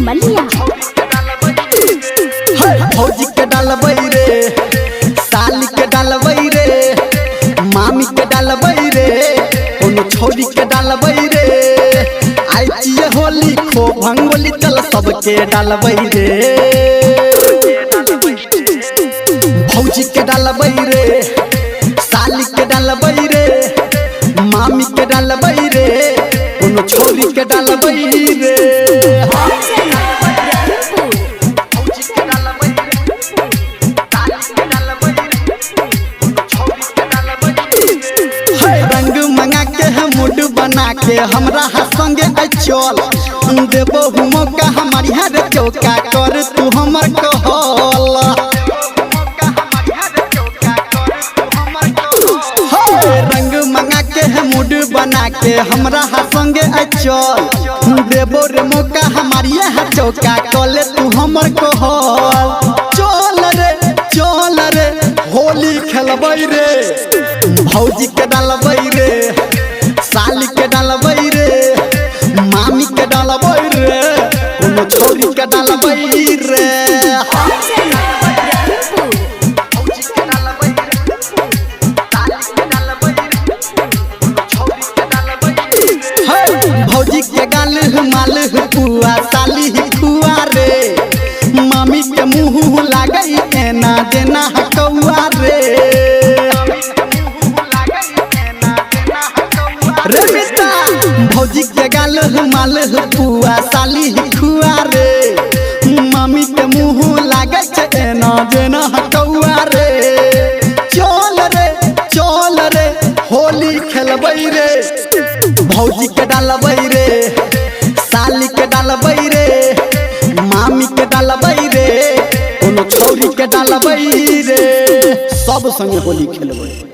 मलिया फौजी के डालबै रे, साली के डालबै रे, मामी के डालबै रे, कोनो छोरी के डालबै रे। आई चिए होली खो भंगोली चल सबके डालबै रे। फौजी के डालबै रे, साली के डालबै रे, मामी के डालबै रे, कोनो छोरी के डालबै रे। रंग मंगा के हम मूड बना के हमरा संगे चल देबो मौका हमारी हर चौका कर तू हमर कहल। रंग मंगा के हम मूड बना के हमरा संगे चल देबो रे मौका हमारी हर चौका कर तू हमर कहल। चल रे होली खेलबै रे, भौजी के डालबै रे, साली के डालबै रे, मामी के डालबै रे, कोनो छोरी के डालबै रे। भौजी के गाल माल पुआ, साली खुआ रे, मामी के मुँह लागई एना जेना कौआ रे। भौजी के गाल माल पुआ, साली खुआ रे, मामी के मुँह लागे एना जेना कौआ रे। चल रे होली खेलबै रे, भौजी के डालबै रे, साली के डालबै रे, मामी के डालबै रे, कोनो छोरी के डालबै रे। सब संगे होली खेलबै।